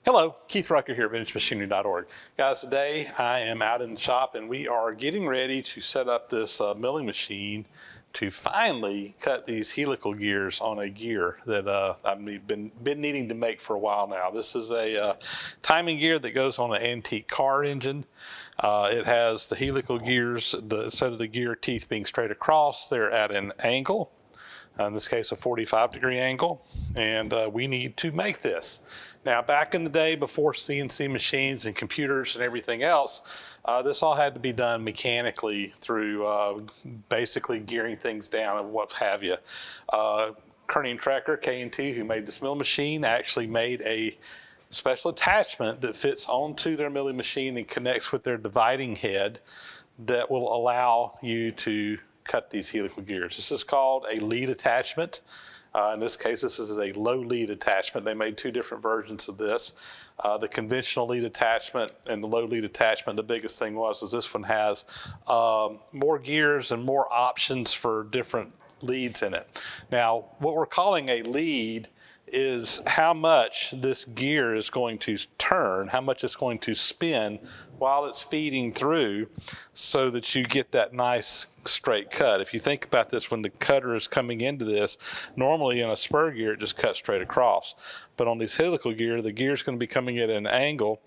Hello, Keith Rucker here at VintageMachinery.org. Guys, today I am out in the shop and we are getting ready to set up this milling machine to finally cut these helical gears on a gear that I've been needing to make for a while now. This is a timing gear that goes on an antique car engine. It has the helical gears, instead of the gear teeth being straight across, they're at an angle. In this case, a 45-degree angle, and we need to make this. Now, back in the day, before CNC machines and computers and everything else, this all had to be done mechanically through basically gearing things down and what have you. Kearney and Tracker, K&T, who made this mill machine, actually made a special attachment that fits onto their milling machine and connects with their dividing head that will allow you to cut these helical gears. This is called a lead attachment. In this case, this is a low lead attachment. They made two different versions of this. The conventional lead attachment and the low lead attachment, the biggest thing is this one has more gears and more options for different leads in it. Now, what we're calling a lead is how much this gear is going to turn, how much it's going to spin while it's feeding through so that you get that nice straight cut. If you think about this, when the cutter is coming into this, normally in a spur gear, it just cuts straight across. But on these helical gear, the gear is going to be coming at an angle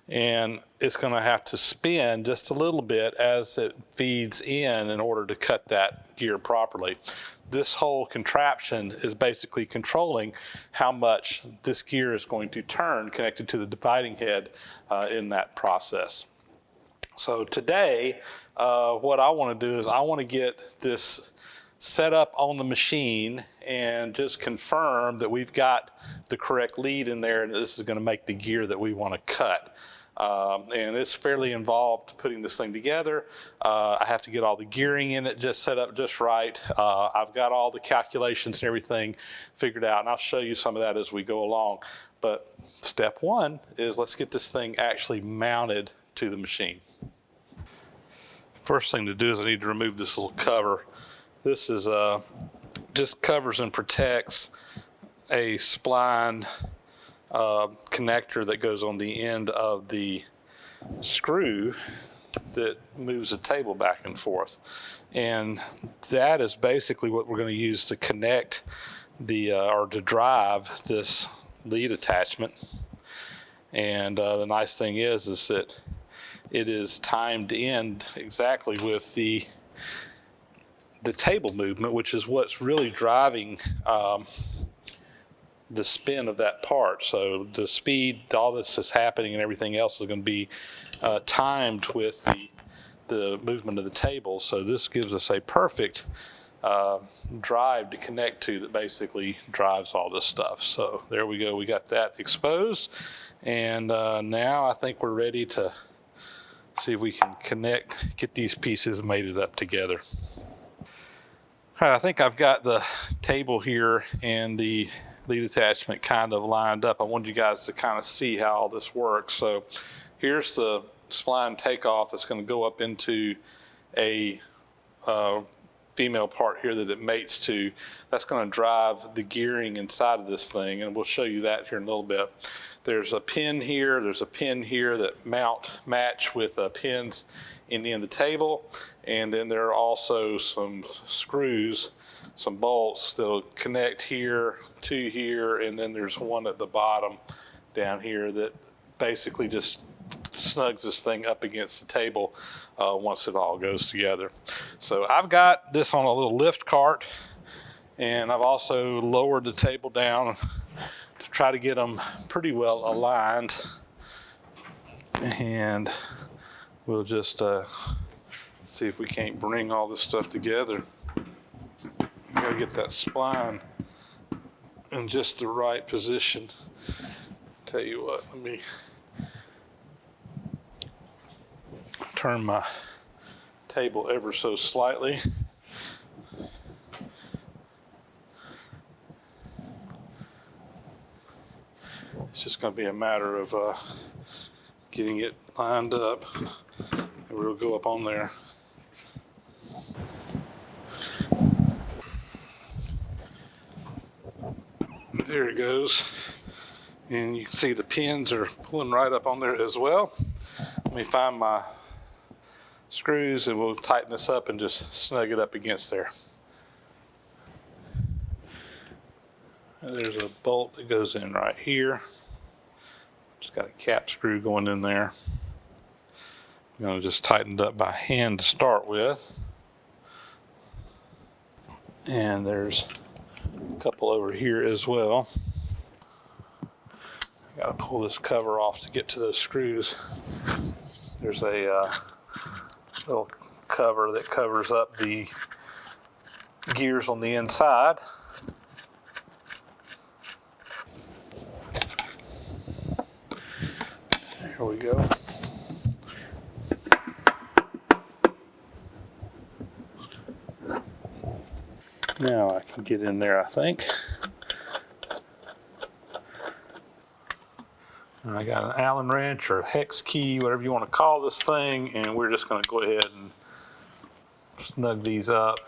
and it's going to have to spin just a little bit as it feeds in order to cut that gear properly. This whole contraption is basically controlling how much this gear is going to turn connected to the dividing head in that process. So today, what I want to do is I want to get this set up on the machine and just confirm that we've got the correct lead in there and this is going to make the gear that we want to cut. And it's fairly involved putting this thing together. I have to get all the gearing in it just set up just right. I've got all the calculations and everything figured out, and I'll show you some of that as we go along. But step one is let's get this thing actually mounted to the machine. First thing to do is I need to remove this little cover. This is just covers and protects a spline connector that goes on the end of the screw that moves the table back and forth, and that is basically what we're going to use to connect the or to drive this lead attachment. And the nice thing is that it is timed in exactly with the table movement, which is what's really driving the spin of that part. So the speed, all this is happening and everything else is going to be timed with the movement of the table. So this gives us a perfect drive to connect to that basically drives all this stuff. So there we go, we got that exposed, and now I think we're ready to see if we can get these pieces mated up together. All right, I think I've got the table here and the lead attachment kind of lined up. I wanted you guys to kind of see how all this works. So here's the spline takeoff that's going to go up into a female part here that it mates to. That's going to drive the gearing inside of this thing, and we'll show you that here in a little bit. There's a pin here, there's a pin here that match with pins in the end of the table, and then there are also some screws, some bolts that'll connect here to here, and then there's one at the bottom down here that basically just snugs this thing up against the table once it all goes together. So I've got this on a little lift cart, and I've also lowered the table down to try to get them pretty well aligned, and we'll just see if we can't bring all this stuff together. Got to get that spline in just the right position. Tell you what, let me turn my table ever so slightly. It's just going to be a matter of getting it lined up, and we'll go up on there. There it goes. And you can see the pins are pulling right up on there as well. Let me find my screws and we'll tighten this up and just snug it up against there. There's a bolt that goes in right here. Just got a cap screw going in there. I'm going to just tighten it up by hand to start with. And there's a couple over here as well. I got to pull this cover off to get to those screws. There's a little cover that covers up the gears on the inside. There we go. Now I can get in there, I think. And I got an Allen wrench or a hex key, whatever you want to call this thing, and we're just going to go ahead and snug these up.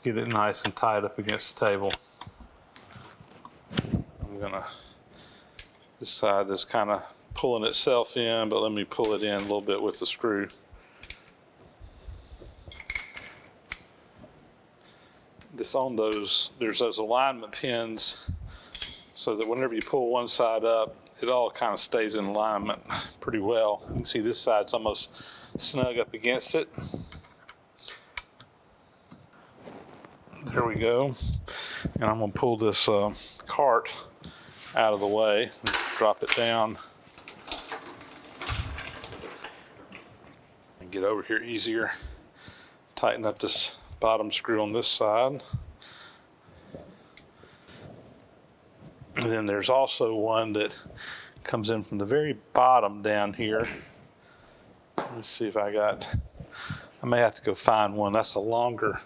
Get it nice and tight up against the table. I'm going to, this side is kind of pulling itself in, but let me pull it in a little bit with the screw. This on those, there's those alignment pins so that whenever you pull one side up, it all kind of stays in alignment pretty well. You can see this side's almost snug up against it. There we go. And I'm going to pull this cart out of the way, drop it down, and get over here easier. Tighten up this bottom screw on this side. And then there's also one that comes in from the very bottom down here. Let's see if I may have to go find one. That's a longer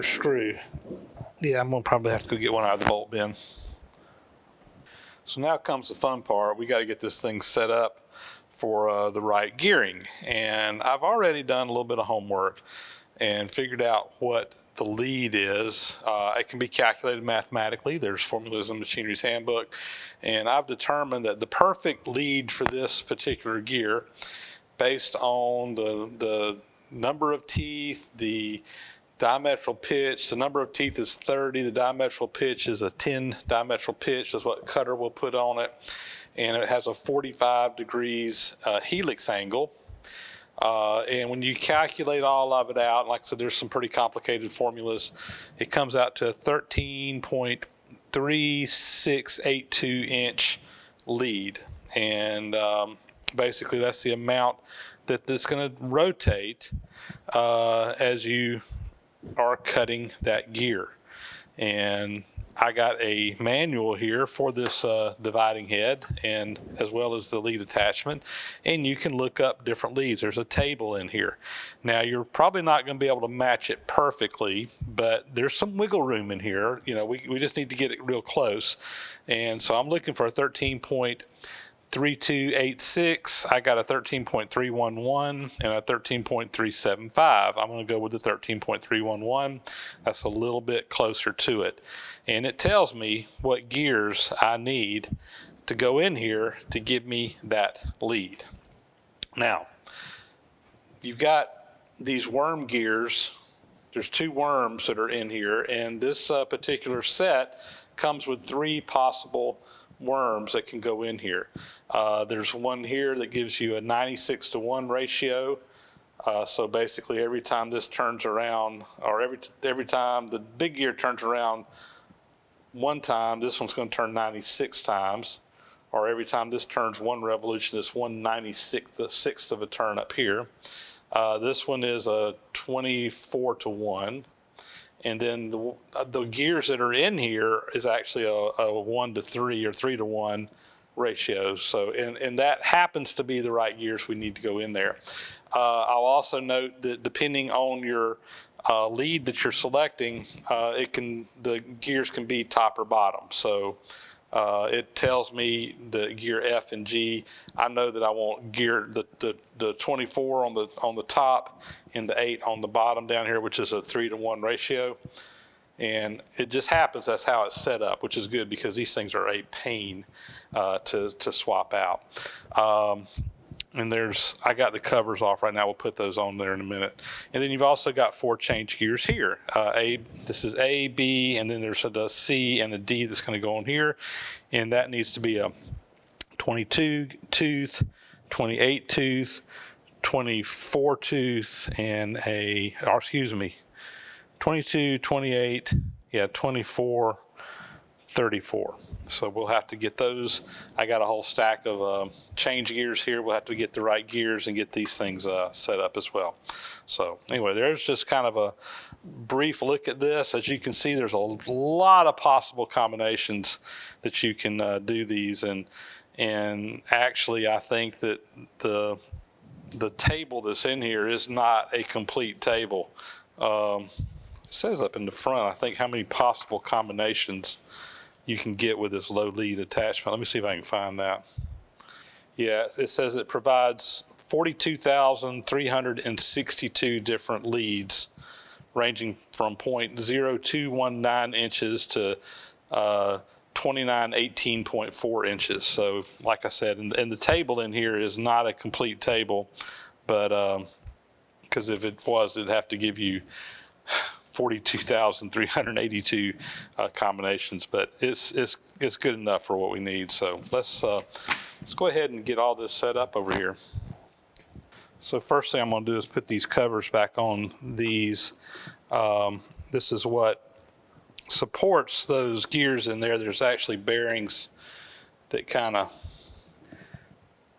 screw. Yeah, I'm gonna probably have to go get one out of the bolt bin. So now comes the fun part. We got to get this thing set up for the right gearing. And I've already done a little bit of homework and figured out what the lead is. It can be calculated mathematically. There's formulas in Machinery's handbook. And I've determined that the perfect lead for this particular gear, based on the number of teeth, the diametral pitch, the number of teeth is 30, the diametral pitch is a 10 diametral pitch, is what Cutter will put on it. And it has a 45 degrees helix angle. And when you calculate all of it out, like I said, there's some pretty complicated formulas. It comes out to a 13.3682 inch lead. And basically that's the amount that this is going to rotate as you are cutting that gear. And I got a manual here for this dividing head, and as well as the lead attachment, and you can look up different leads. There's a table in here. Now you're probably not going to be able to match it perfectly, but there's some wiggle room in here. You know, we just need to get it real close. And so I'm looking for a 13.3286. I got a 13.311 and a 13.375. I'm going to go with the 13.311. That's a little bit closer to it. And it tells me what gears I need to go in here to give me that lead. Now, you've got these worm gears. There's 2 worms that are in here, and this particular set comes with 3 possible worms that can go in here. There's one here that gives you a 96-to-1 ratio. So basically every time this turns around, or every time the big gear turns around one time, this one's going to turn 96 times. Or every time this turns 1 revolution, it's 1/96th of a turn up here. This one is a 24-to-1. And then the gears that are in here is actually a 1-to-3 or 3-to-1 ratio. So, and that happens to be the right gears we need to go in there. I'll also note that depending on your lead that you're selecting, the gears can be top or bottom. So it tells me the gear F and G. I know that I want gear the 24 on the top and the 8 on the bottom down here, which is a 3-to-1 ratio. And it just happens that's how it's set up, which is good because these things are a pain to swap out. And I got the covers off right now. We'll put those on there in a minute. And then you've also got 4 change gears here. This is A, B, and then there's a C and a D that's going to go on here. And that needs to be a 22 tooth, 28 tooth, 24 tooth, and 22, 28, 24, 34. So we'll have to get those. I got a whole stack of change gears here. We'll have to get the right gears and get these things set up as well. So anyway, there's just kind of a brief look at this. As you can see, there's a lot of possible combinations that you can do these. And actually, I think that the table that's in here is not a complete table. It says up in the front, I think, how many possible combinations you can get with this low lead attachment. Let me see if I can find that. Yeah, it says it provides 42,362 different leads, ranging from 0.0219 inches to 2918.4 inches. So like I said, and the table in here is not a complete table, but because if it was, it'd have to give you 42,382 combinations, but it's good enough for what we need. So let's go ahead and get all this set up over here. So first thing I'm going to do is put these covers back on these. This is what supports those gears in there. There's actually bearings that kind of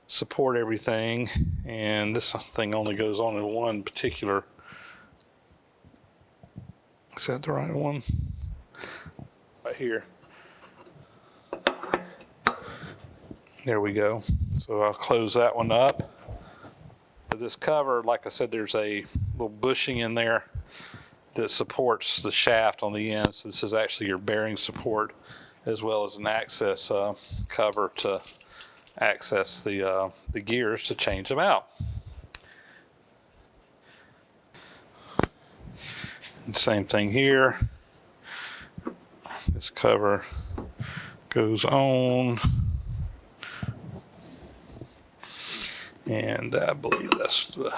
support everything, and this thing only goes on in one particular. Is that the right one? Right here. There we go. So I'll close that one up. This cover, like I said, there's a little bushing in there that supports the shaft on the end. So this is actually your bearing support, as well as an access cover to access the gears to change them out. And same thing here. This cover goes on, and I believe that's where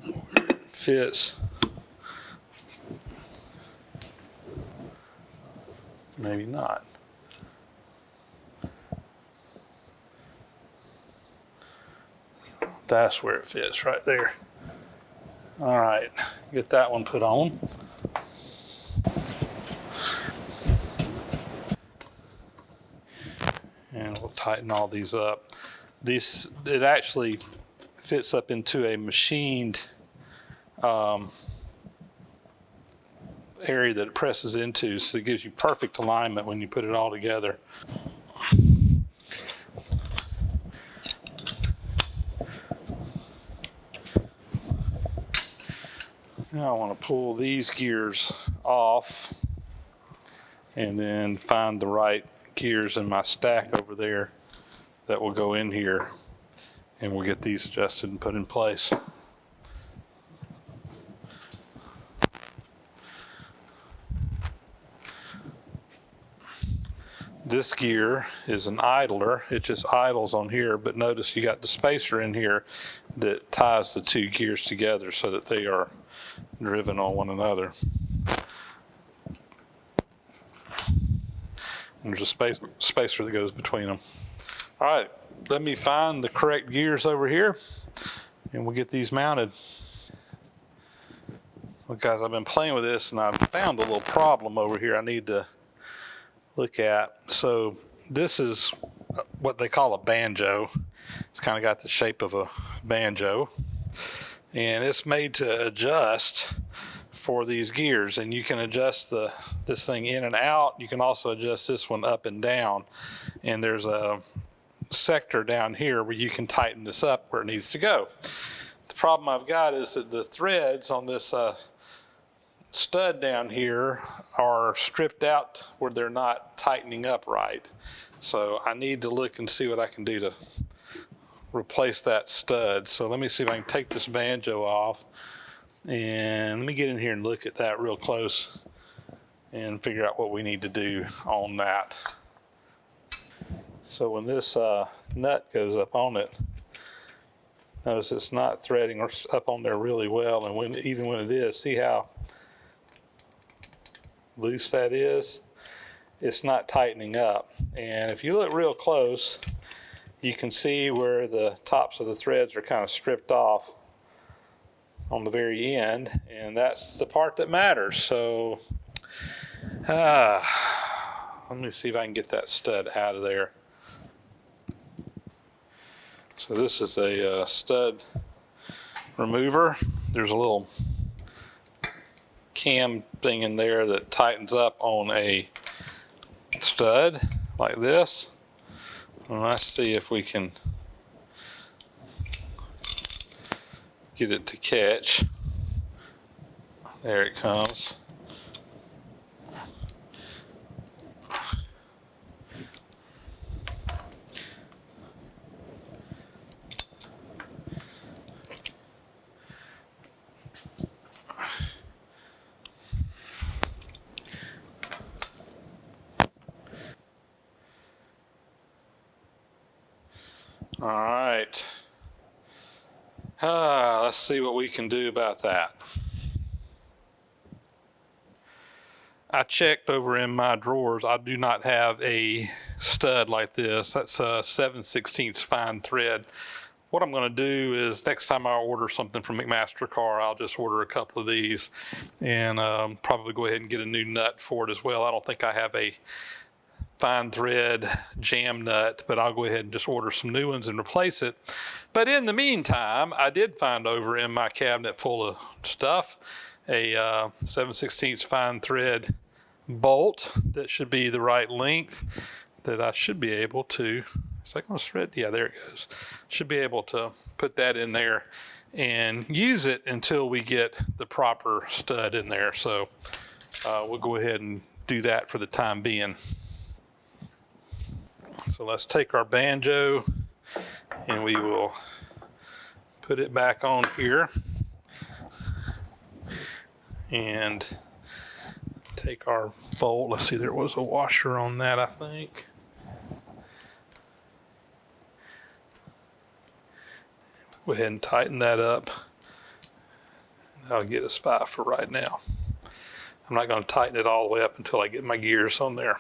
it fits. Maybe not. That's where it fits, right there. All right, get that one put on. And we'll tighten all these up. It actually fits up into a machined area that it presses into, so it gives you perfect alignment when you put it all together. Now I want to pull these gears off and then find the right gears in my stack over there that will go in here, and we'll get these adjusted and put in place. This gear is an idler. It just idles on here, but notice you got the spacer in here that ties the two gears together so that they are driven on one another. And there's a spacer that goes between them. All right, let me find the correct gears over here, and we'll get these mounted. Well, guys, I've been playing with this, and I've found a little problem over here I need to look at. So this is what they call a banjo. It's kind of got the shape of a banjo, and it's made to adjust for these gears, and you can adjust this thing in and out. You can also adjust this one up and down, and there's a sector down here where you can tighten this up where it needs to go. The problem I've got is that the threads on this stud down here are stripped out where they're not tightening up right. So I need to look and see what I can do to replace that stud. So let me see if I can take this banjo off, and let me get in here and look at that real close and figure out what we need to do on that. So when this nut goes up on it, notice it's not threading up on there really well, and even when it is, see how loose that is? It's not tightening up. And if you look real close, you can see where the tops of the threads are kind of stripped off on the very end, and that's the part that matters. So let me see if I can get that stud out of there. So this is a stud remover. There's a little cam thing in there that tightens up on a stud like this. And let's see if we can get it to catch. There it comes. All right. Let's see what we can do about that. I checked over in my drawers. I do not have a stud like this. That's a 7/16 fine thread. What I'm going to do is next time I order something from McMaster-Carr, I'll just order a couple of these and probably go ahead and get a new nut for it as well. I don't think I have a fine thread jam nut, but I'll go ahead and just order some new ones and replace it. But in the meantime, I did find over in my cabinet full of stuff a 7/16 fine thread bolt that should be the right length that I should be able to, is that going to thread? Yeah, there it goes. Should be able to put that in there and use it until we get the proper stud in there. So we'll go ahead and do that for the time being. So let's take our banjo and we will put it back on here and take our bolt. Let's see, there was a washer on that, I think. Go ahead and tighten that up. That'll get us by for right now. I'm not going to tighten it all the way up until I get my gears on there.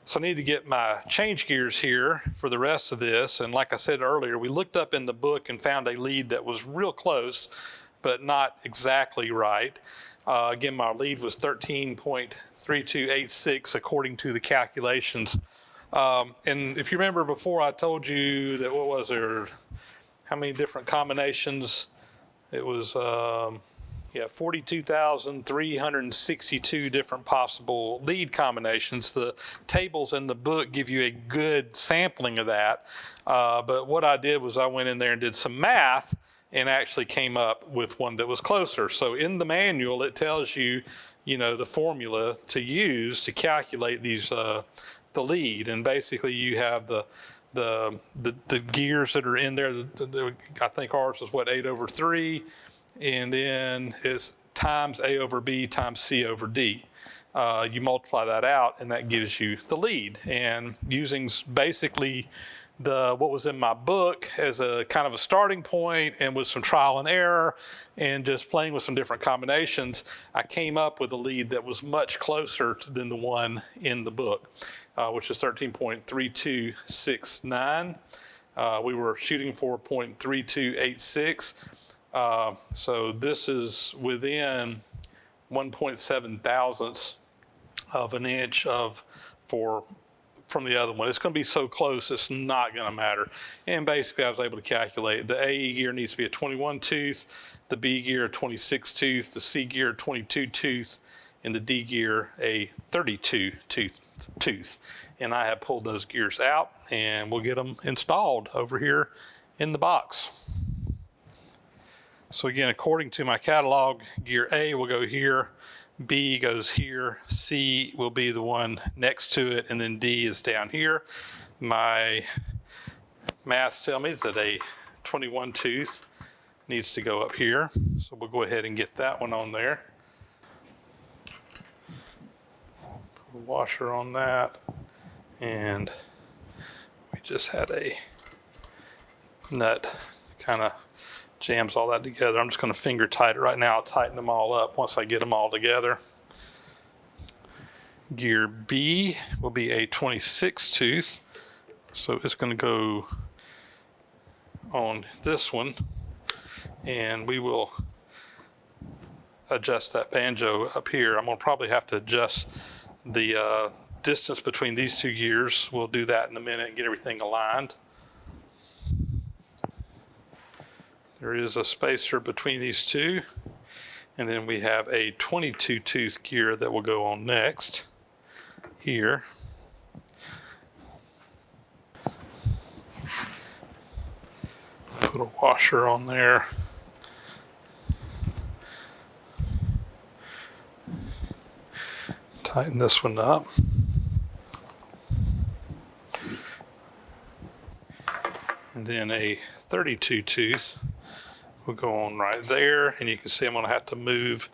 So I need to get my change gears here for the rest of this. And like I said earlier, we looked up in the book and found a lead that was real close, but not exactly right. Again, my lead was 13.3286 according to the calculations. And if you remember before, I told you that, what was there, how many different combinations? It was 42,362 different possible lead combinations. The tables in the book give you a good sampling of that. But what I did was I went in there and did some math and actually came up with one that was closer. So in the manual, it tells you, the formula to use to calculate these, the lead. And basically you have the gears that are in there. I think ours was 8/3. And then it's times A over B times C over D. You multiply that out and that gives you the lead. And using basically what was in my book as a kind of a starting point and with some trial and error and just playing with some different combinations, I came up with a lead that was much closer than the one in the book, which is 13.3269. We were shooting for 0.3286. So this is within 1.7 thousandths of an inch from the other one. It's going to be so close, it's not going to matter. And basically, I was able to calculate the A gear needs to be a 21 tooth, the B gear a 26 tooth, the C gear a 22 tooth, and the D gear a 32 tooth. And I have pulled those gears out, and we'll get them installed over here in the box. So again, according to my catalog, gear A will go here, B goes here, C will be the one next to it, and then D is down here. My maths tell me that a 21 tooth needs to go up here. So we'll go ahead and get that one on there. washer on that, and we just had a nut kind of jams all that together. I'm just going to finger tight it right now. I'll tighten them all up once I get them all together. Gear B will be a 26 tooth, so it's going to go on this one, and we will adjust that banjo up here. I'm going to probably have to adjust the distance between these two gears. We'll do that in a minute and get everything aligned. There is a spacer between these two, and then we have a 22 tooth gear that will go on next here. Put a washer on there. Tighten this one up. And then a 32 tooth will go on right there, and you can see I'm going to have to move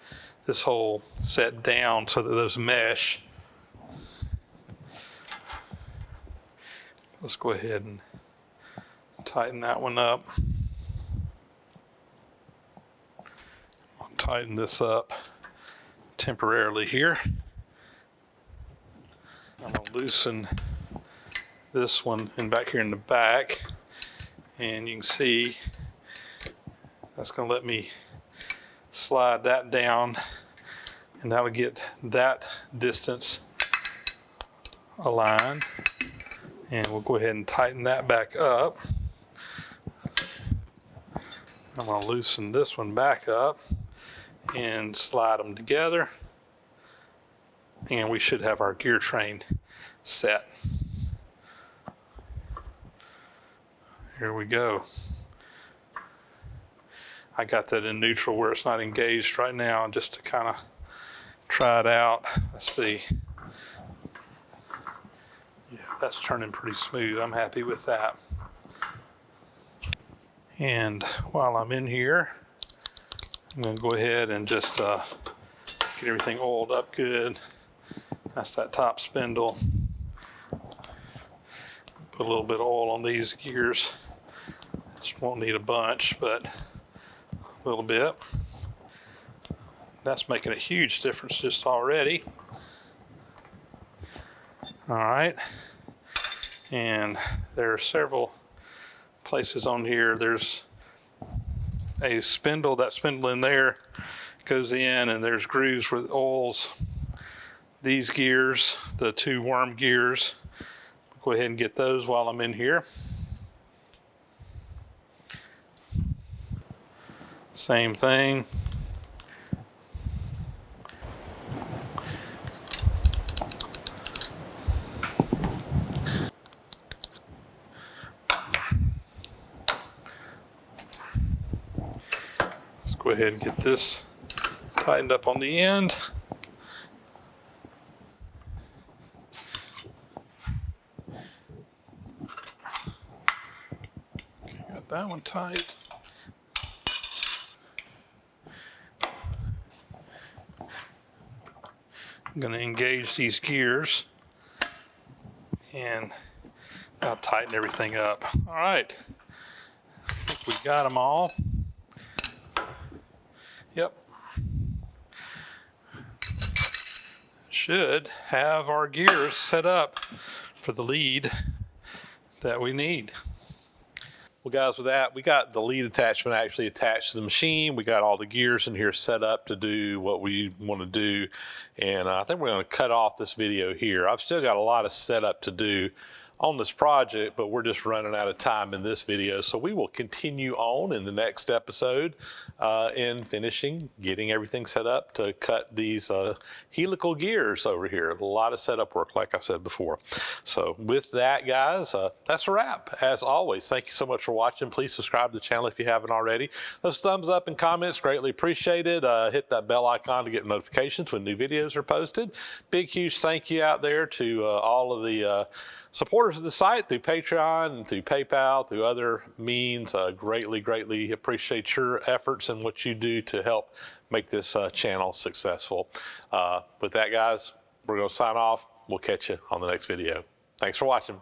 this whole set down so that those mesh. Let's go ahead and tighten that one up. I'll tighten this up temporarily here. I'm going to loosen this one and back here in the back, and you can see that's going to let me slide that down, and that'll get that distance aligned. And we'll go ahead and tighten that back up. I'm going to loosen this one back up and slide them together, and we should have our gear train set. Here we go. I got that in neutral where it's not engaged right now, just to kind of try it out. Let's see. Yeah, that's turning pretty smooth. I'm happy with that. And while I'm in here, I'm going to go ahead and just get everything oiled up good. That's that top spindle. Put a little bit of oil on these gears. Just won't need a bunch, but a little bit. That's making a huge difference just already. All right. And there are several places on here. There's a spindle. That spindle in there goes in, and there's grooves with oils. These gears, the two worm gears, go ahead and get those while I'm in here. Same thing. Let's go ahead and get this tightened up on the end. Okay, got that one tight. I'm going to engage these gears, and I'll tighten everything up. All right, I think we got them all. Yep. Should have our gears set up for the lead that we need. Well, guys, with that, we got the lead attachment actually attached to the machine. We got all the gears in here set up to do what we want to do. And I think we're going to cut off this video here. I've still got a lot of setup to do on this project, but we're just running out of time in this video. So we will continue on in the next episode in finishing, getting everything set up to cut these helical gears over here. A lot of setup work, like I said before. So with that, guys, that's a wrap. As always, thank you so much for watching. Please subscribe to the channel if you haven't already. Those thumbs up and comments, greatly appreciated. Hit that bell icon to get notifications when new videos are posted. Big, huge thank you out there to all of the supporters of the site through Patreon and through PayPal, through other means. Greatly appreciate your efforts and what you do to help make this channel successful. With that, guys, we're going to sign off. We'll catch you on the next video. Thanks for watching.